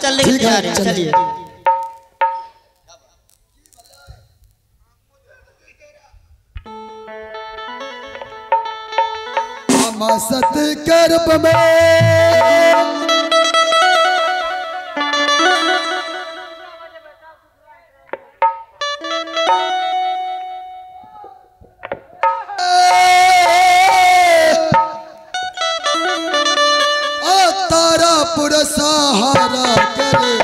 चलने की तैयारी है, चलिए। सत गर्भ में तारापुर सहारा करे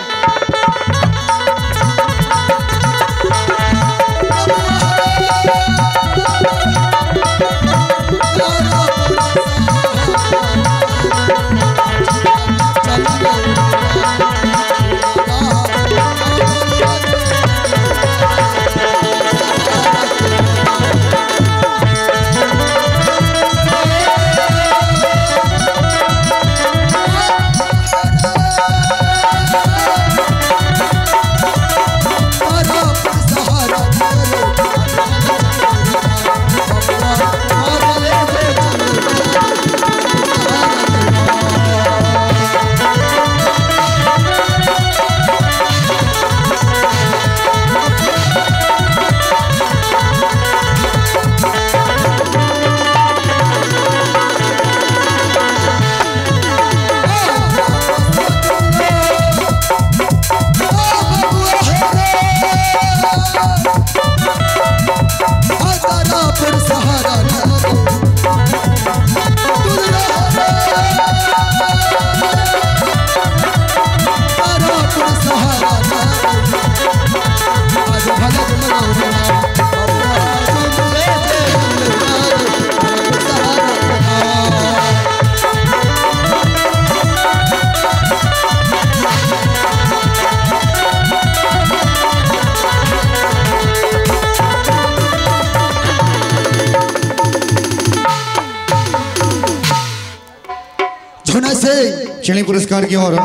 क्षणी पुरस्कार की ओर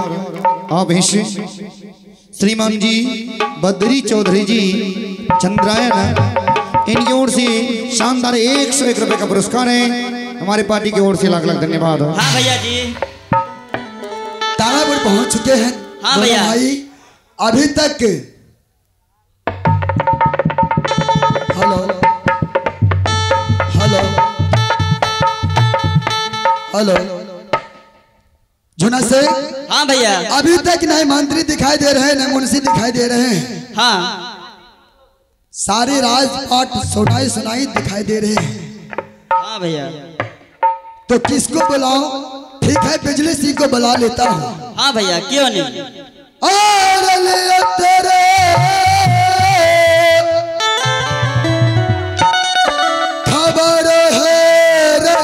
आप श्रीमान जी बद्री चौधरी जी चंद्रायन इनकी ओर से शानदार 101 रुपए का पुरस्कार है। हमारे पार्टी की ओर से लाख लाख धन्यवाद। हाँ भैया जी तारापुर पहुंच चुके हैं। हाँ भैया भाई अभी तक हेलो हेलो हेलो झुना से। हाँ भैया अभी तक नहीं मंत्री दिखाई दे रहे हैं, न मुंशी दिखाई दे रहे हैं। हाँ सारे राजपाट सुनाई सुनाई दिखाई दे रहे हैं। हाँ भैया तो किसको बुलाओ? ठीक है बिजली सिंह को बुला लेता हूँ। हाँ भैया क्यों नहीं। और ले तेरे खबर है रे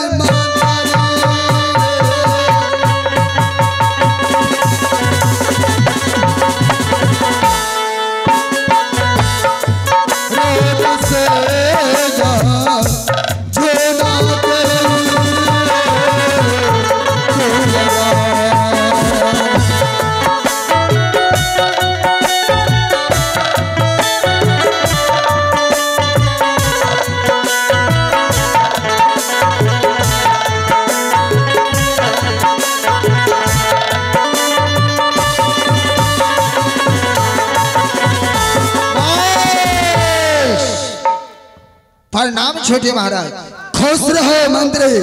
प्रणाम छोटे महाराज। खुश रहो मंत्री।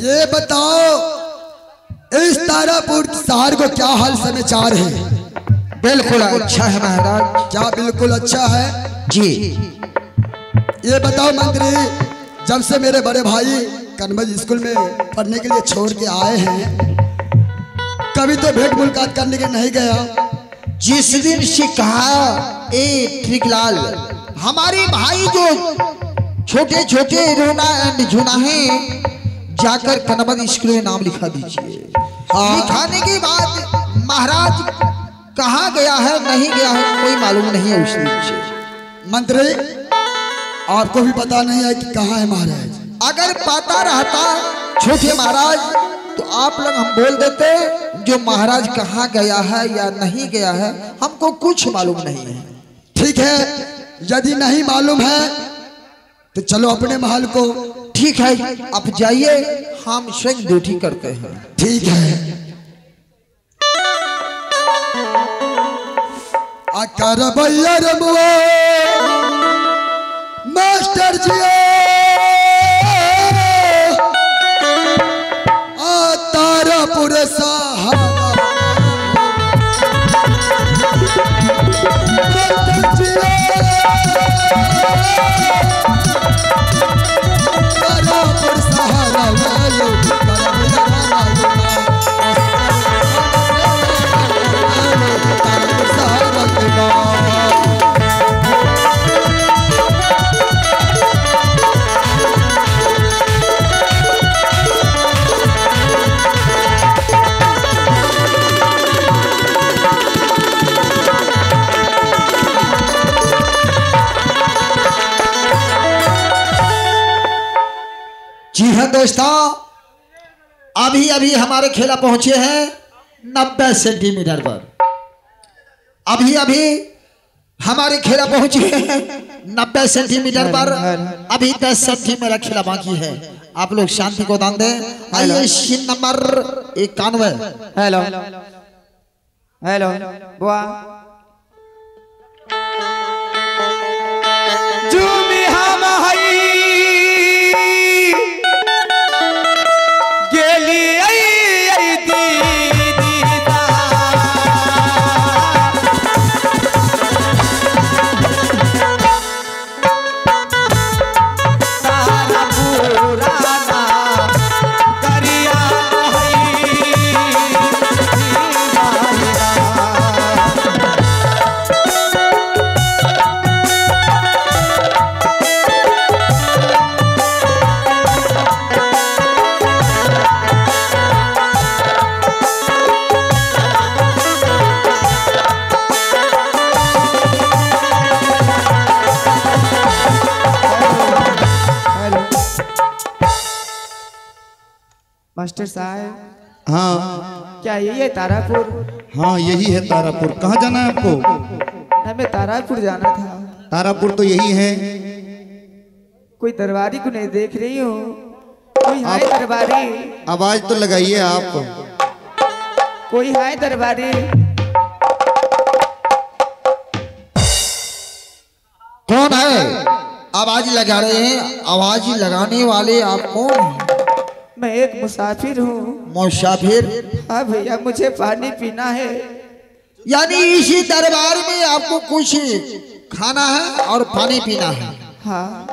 ये बताओ इस तारापुर शहर को क्या हाल समाचार है? बिल्कुल अच्छा है महाराज। क्या बिल्कुल अच्छा है जी? ये बताओ मंत्री, जब से मेरे बड़े भाई कन्वज स्कूल में पढ़ने के लिए छोड़ के आए हैं, कभी तो भेंट मुलाकात करने के नहीं गया। जिस दिन से कहा ए ट्रिकलाल, हमारे भाई जो छोटे छोटे रोना एंड झुना है, जाकर कन्वज स्कूल में नाम लिखा दीजिए। लिखाने के बाद महाराज कहाँ गया है नहीं गया है कोई मालूम नहीं है उस दिन से। मंत्री आपको भी पता नहीं है कि कहाँ है महाराज? अगर पता रहता छोटे महाराज तो आप लोग हम बोल देते, जो महाराज कहाँ गया है या नहीं गया है हमको कुछ मालूम नहीं है। ठीक है, यदि नहीं मालूम है तो चलो अपने महल को। ठीक है आप जाइए, हम स्वयं ड्यूटी करते हैं। ठीक है। आकर भैया रमुआ मास्टर जी तारापुर सहारा तारापुर सहारा वालों जी हाँ दोस्तों, अभी अभी हमारे खेला पहुंचे हैं 90 सेंटीमीटर पर। अभी अभी हमारे खेला पहुंचे हैं 90 सेंटीमीटर पर। अभी 10 सेंटीमीटर खेला बाकी है। आप लोग शांति को दान दें। आइए सीन नंबर 91। हेलो हेलो बुआ जुमी हम हई गेली आई दीदा तारा पुराना करिया मास्टर साहब, हाँ क्या यही है तारापुर? हाँ यही है तारापुर। कहाँ जाना है आपको? हमें तारापुर जाना था। तारापुर तो यही है। कोई दरबारी को नहीं देख रही हूँ। कोई है दरबारी? आवाज तो लगाइए आप। कोई है दरबारी? कौन है? आवाज लगा रहे हैं। आवाज लगाने वाले आप कौन हैं? मैं एक मुसाफिर हूँ। मुसाफिर? हाँ भैया, मुझे पानी पीना है। यानी इसी दरबार में आपको कुछ खाना है और पानी पीना है? हाँ।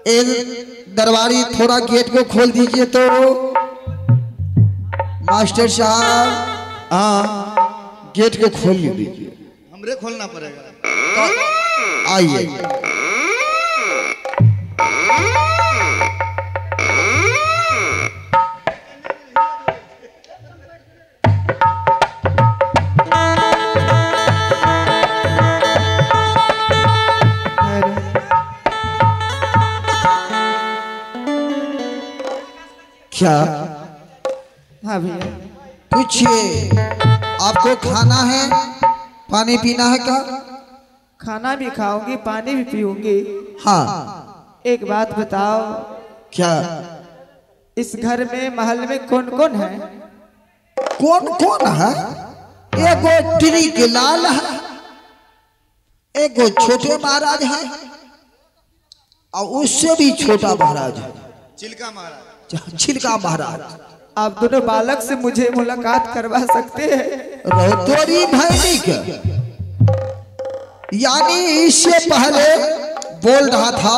एक दरबारी थोड़ा गेट को खोल दीजिए तो। मास्टर साहब, हाँ गेट को खोल दीजिए। हमरे खोलना पड़ेगा। तो आइए। क्या? हाँ भैया। पूछिए, आपको खाना है, पानी पीना है क्या? खाना भी खाऊंगी, पानी भी पीऊंगी। हाँ। एक बात बताओ, क्या? इस घर में महल में कौन कौन है? कौन कौन है? एगो टिरी के लाल है, एगो छोटे महाराज है और उससे भी छोटा महाराज है, चिल्का महाराज। छिलका महाराज। आप दोनों बालक से मुझे मुलाकात करवा सकते हैं? तोरी भैनी के। यानी इससे पहले बोल रहा था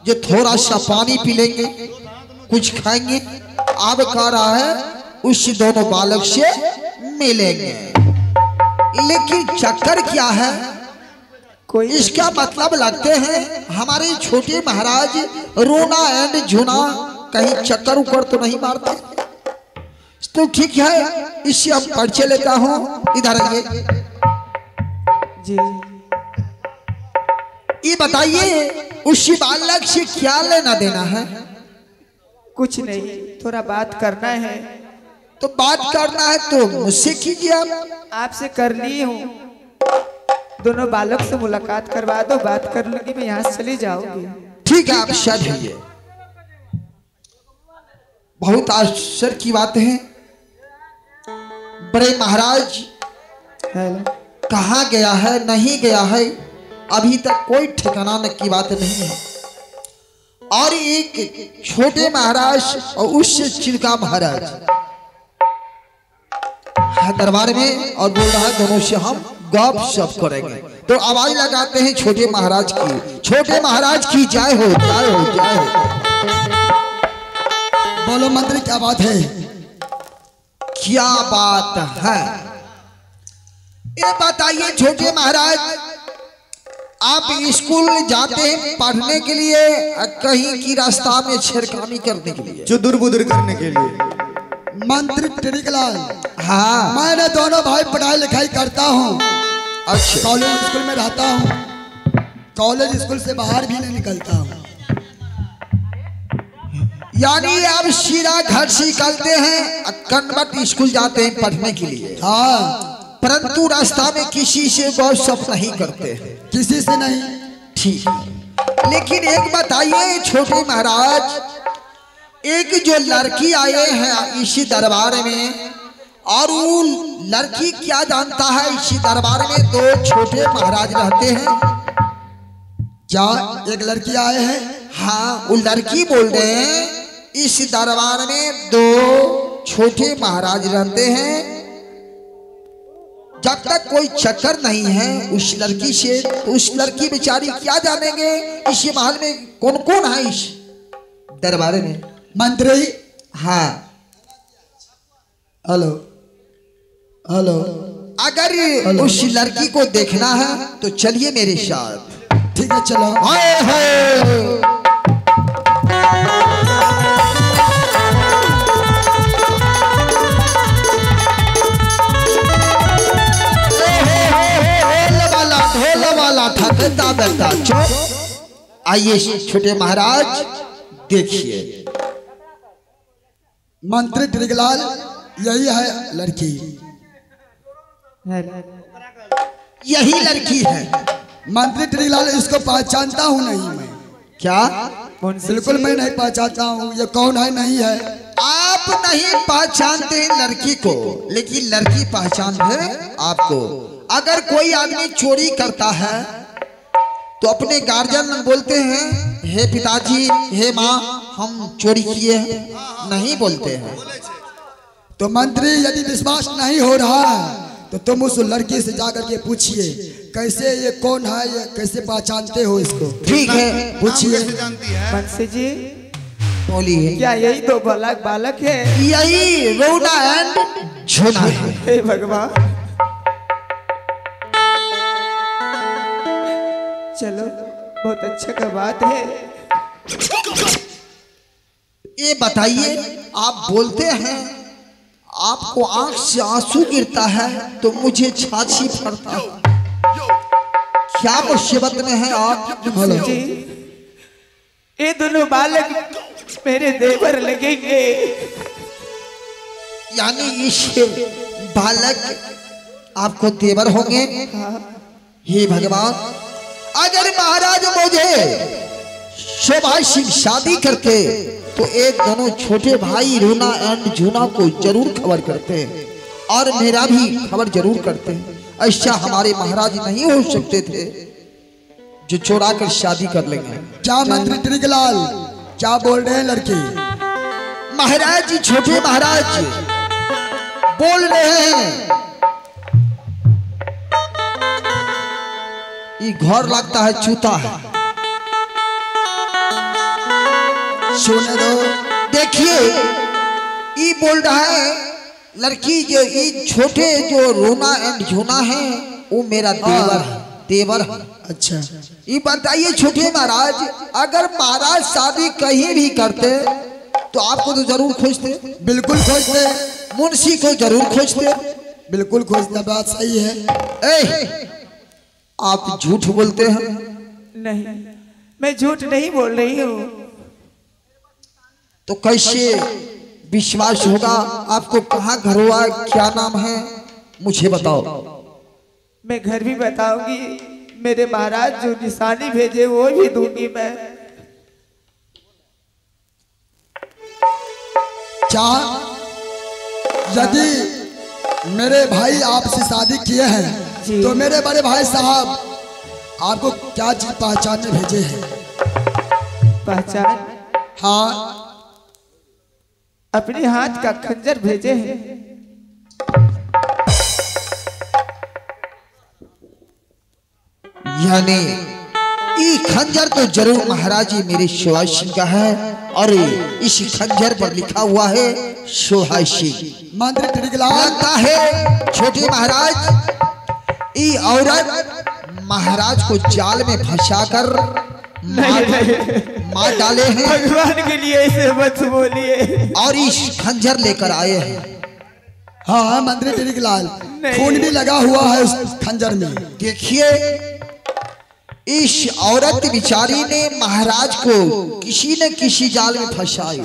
जो थोड़ा सा पानी पी लेंगे, कुछ खाएंगे। अब कह रहा है उस दोनों बालक से मिलेंगे। लेकिन चक्कर क्या है? कोई इसका मतलब लगते हैं हमारे छोटे महाराज रोना एंड झुना कहीं चक्कर उकर तो नहीं मारता। तो ठीक है, इससे हम परिचय लेता हूँ। इधर आइए जी। ये बताइए उसी बालक से क्या लेना देना है? कुछ नहीं, थोड़ा बात करना है। तो बात करना है तो मुझसे कीजिए आप। आपसे कर ली हूँ। दोनों बालक से मुलाकात करवा दो, बात कर लूंगी, मैं यहाँ से चली जाऊंगी। ठीक है, आप शायद है। बहुत आश्चर्य की बात है, बड़े महाराज कहाँ गया है नहीं गया है अभी तक कोई ठिकाना की बात नहीं है। और एक छोटे महाराज और उससे चिल्का महाराज है दरबार में और बोल रहा है दोनों से हम गप शप करेंगे। तो आवाज लगाते हैं छोटे महाराज की, छोटे महाराज की जय हो जय हो जय हो। बोलो मंत्री क्या बात है? क्या बात है ये बताइए छोटे महाराज, आप स्कूल जाते हैं पढ़ने के लिए कहीं की रास्ता में छेड़खानी करने के लिए? चुदुर बुदुर करने के लिए। मंत्री ट्रिकलाल, हाँ मैंने दोनों भाई पढ़ाई लिखाई करता हूँ, अच्छा कॉलेज स्कूल में रहता हूँ, कॉलेज स्कूल से बाहर भी नहीं निकलता हूँ। यानी आप सीधा घर से निकलते हैं कन्वर्ट स्कूल जाते हैं पढ़ने के लिए? हाँ, परंतु रास्ता में किसी से गपशप नहीं करते हैं? किसी से नहीं। ठीक, लेकिन एक बताइए छोटे महाराज, एक जो लड़की आए हैं इसी दरबार में और वो लड़की क्या जानता है इसी दरबार में दो छोटे महाराज रहते हैं? क्या एक लड़की आए हैं? हाँ वो लड़की बोल रहे हैं इस दरबार में दो छोटे महाराज रहते हैं। जब तक कोई चक्कर नहीं है उस लड़की से तो उस लड़की बेचारी क्या जानेंगे इस महल में कौन कौन है इस दरबार में? मंत्री, हाँ हेलो हेलो, अगर उस लड़की को देखना है तो चलिए मेरे साथ। ठीक है चलो। हाय हाय ठकता बैठा चुप। आइए छोटे महाराज देखिए। मंत्री ट्रिकलाल, यही है लड़की। यही लड़की है मंत्री ट्रिकलाल, इसको पहचानता हूँ नहीं मैं। क्या? बिल्कुल मैं नहीं पहचानता हूँ, ये कौन है नहीं है। आप नहीं पहचानते हैं लड़की को, लेकिन लड़की पहचान है आपको। अगर कोई आदमी चोरी करता है तो अपने गार्जियन बोलते हैं हे पिताजी हे माँ हम चोरी किए हैं, नहीं बोलते हैं। तो मंत्री यदि विश्वास नहीं हो रहा है तो तुम उस लड़की से जाकर के पूछिए कैसे ये कौन है, ये कैसे पहचानते हो इसको। ठीक है पूछिए। बंसी जी बोलिए। क्या यही दो बालक है? यही रोना एंड झोना है। हे भगवान, चलो बहुत अच्छा का बात है। ये बताइए, आप बोलते हैं आपको आंख से आंसू गिरता है तो मुझे छाछी पड़ता है। क्या मुसीबत में है आप? जी, ये दोनों बालक मेरे देवर लगेंगे। यानी इस बालक आपको देवर होंगे? हे भगवान, अगर महाराज मुझे शोभा सिंह शादी करते तो एक दोनों छोटे भाई रूना एंड जूना को जरूर खबर करते और मेरा भी खबर जरूर करते। ऐसा हमारे महाराज नहीं हो सकते थे जो चोरा कर शादी कर लेंगे। क्या मंत्री ट्रिकलाल क्या बोल रहे हैं लड़की? महाराज जी, छोटे महाराज जी बोल रहे हैं ये घर लगता है चूता है। सुने दो। देखिए ये बोल रहा है लड़की जो ये छोटे जो रोना एंड झोना है वो मेरा देवर है, देवर है। अच्छा, ये बताइए छोटे महाराज, अगर महाराज शादी कहीं भी करते तो आपको तो जरूर खोजते? बिल्कुल खोजते। मुंशी को जरूर खोजते? बिल्कुल खोजते, बात सही है। ए, आप झूठ बोलते हैं। नहीं, मैं झूठ नहीं बोल रही हूँ। तो कैसे विश्वास होगा? आपको कहाँ घर हुआ, क्या नाम है मुझे बताओ। मैं घर भी बताऊंगी, मेरे महाराज जो निशानी भेजे वो भी दूंगी मैं। क्या यदि मेरे भाई आपसे शादी किए हैं जी। तो मेरे बड़े भाई साहब आपको क्या चीज पहचानने भेजे हैं? पहचान? हाँ, अपने हाथ का खंजर भेजे हैं। यानी ये खंजर तो जरूर महाराज जी मेरे सुहास सिंह का है और इस खंजर पर लिखा हुआ है सुहास सिंह। मंत्री टिड़िकलाल लगता है छोटे महाराज ये औरत महाराज को जाल में फंसाकर मार डाले हैं। भगवान के लिए ऐसे मत बोलिए। और इस खंजर लेकर आए हैं। हाँ मंत्री टिड़िकलाल, खून भी लगा हुआ है उस खंजर में। देखिए इस औरत बिचारी ने महाराज को किसी न किसी जाल में फंसाई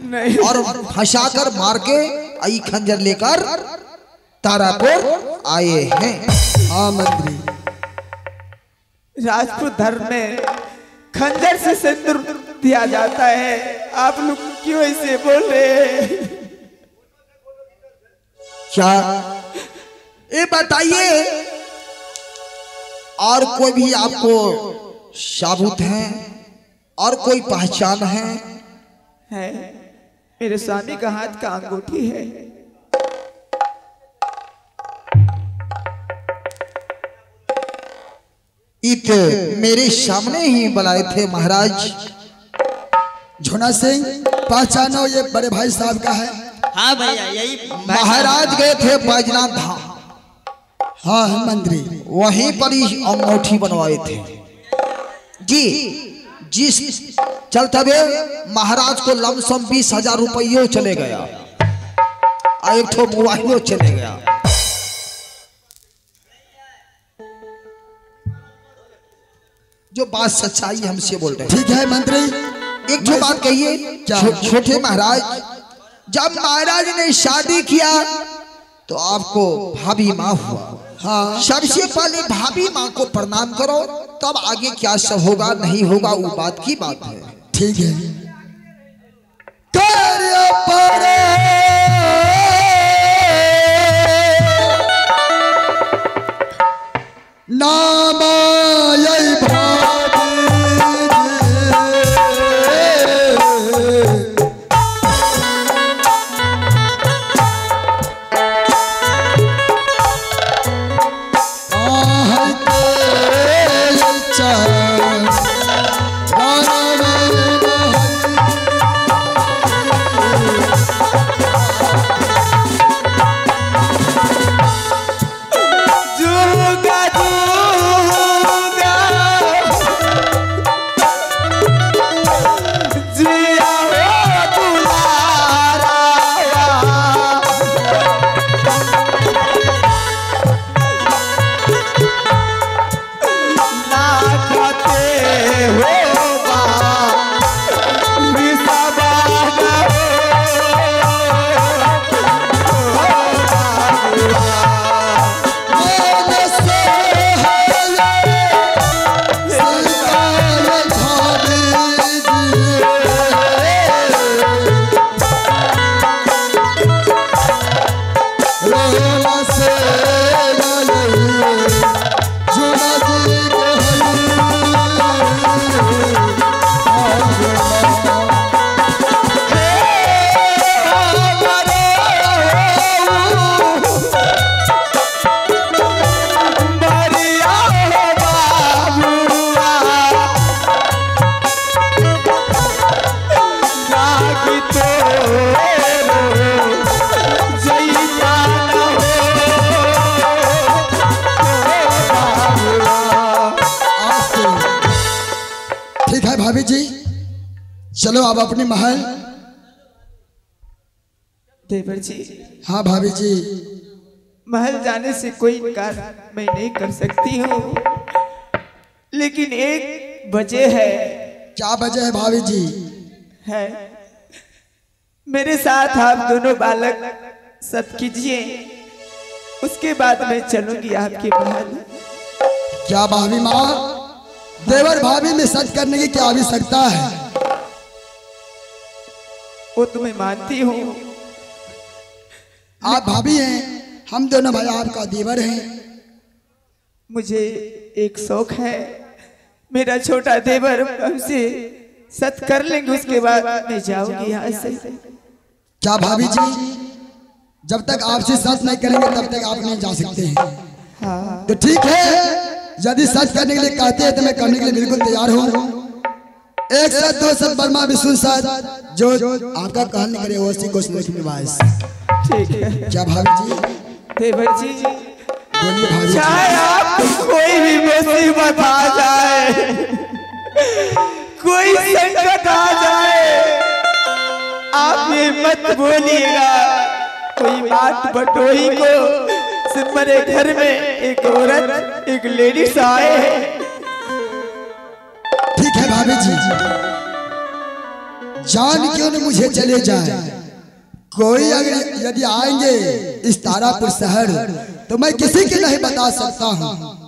नहीं। और फंसाकर मार के आई खंजर लेकर तारापुर आए हैं। हाँ मंत्री, राजपूत धर्म में खंजर से सिंदूर दिया जाता है, आप लोग क्यों ऐसे बोल रहे हैं? क्या ये बताइए और कोई भी आपको साबुत है और कोई पहचान है? है, मेरे स्वामी का हाथ का अंगूठी है। इत मेरे सामने ही बुलाए थे महाराज। झोना सिंह पहचानो, ये बड़े भाई साहब का है। हाँ भैया, यही महाराज गए थे बैजनाथ धाम, हाँ मंत्री, वहीं पर ही अंगूठी बनवाए थे जी। जिस चलते हुए महाराज को लमसम 20,000 रुपये चले गया और एक ठो मोबाइलो चले गया। जो बात सच्चाई हमसे बोल रहे हैं। ठीक है मंत्री, एक जो बात कहिए, छोटे महाराज जब महाराज ने शादी किया तो आपको भाभी माँ हुआ। हाँ सबसे पहले भाभी माँ को प्रणाम करो, तब आगे क्या सब होगा नहीं होगा वो बात की बात है। ठीक है। कार्य परे नाम यही भाभी जी, चलो आप अपनी महल। देवर जी, हाँ भाभी जी, महल जाने से कोई इनकार मैं नहीं कर सकती हूँ, लेकिन एक वजह है। क्या वजह है भाभी जी? है, मेरे साथ आप दोनों बालक सब कीजिए, उसके बाद मैं चलूंगी आपके महल। क्या भाभी माँ, देवर भाभी में सच करने की क्या आवश्यकता है? वो तुम्हें मानती हूँ। आप भाभी हैं, हम दोनों भाई आपका देवर हैं। मुझे एक शौक है, मेरा छोटा देवर हमसे सत कर लेंगे, उसके बाद मैं जाऊंगी यहाँ से। क्या भाभी जी, जब तक आपसे सच नहीं करेंगे तब तक आप नहीं जा सकते हैं। हाँ। तो ठीक है, यदि सच करने के लिए कहते हैं तो मैं करने के लिए बिल्कुल तैयार हूँ। एक सच दो सच बर्मा विष्णु सच, जो आपका कहने करे वो सी कुछ नहीं निभाए। ठीक है। क्या भाभी जी? देवर जी, बोलिए भाभी जी। चाहे आपको कोई भी मुसीबत आ जाए, कोई संकट आ जाए, आप ये मत बोलिएगा कोई बात बटोही को सिर्फ मेरे घर में एक औरत एक लेडीज आए हैं। ठीक है भाभी जी, जान क्यों न मुझे चले जाए, कोई अगर यदि आएंगे इस तारापुर शहर तो मैं किसी के नहीं बता सकता हूँ।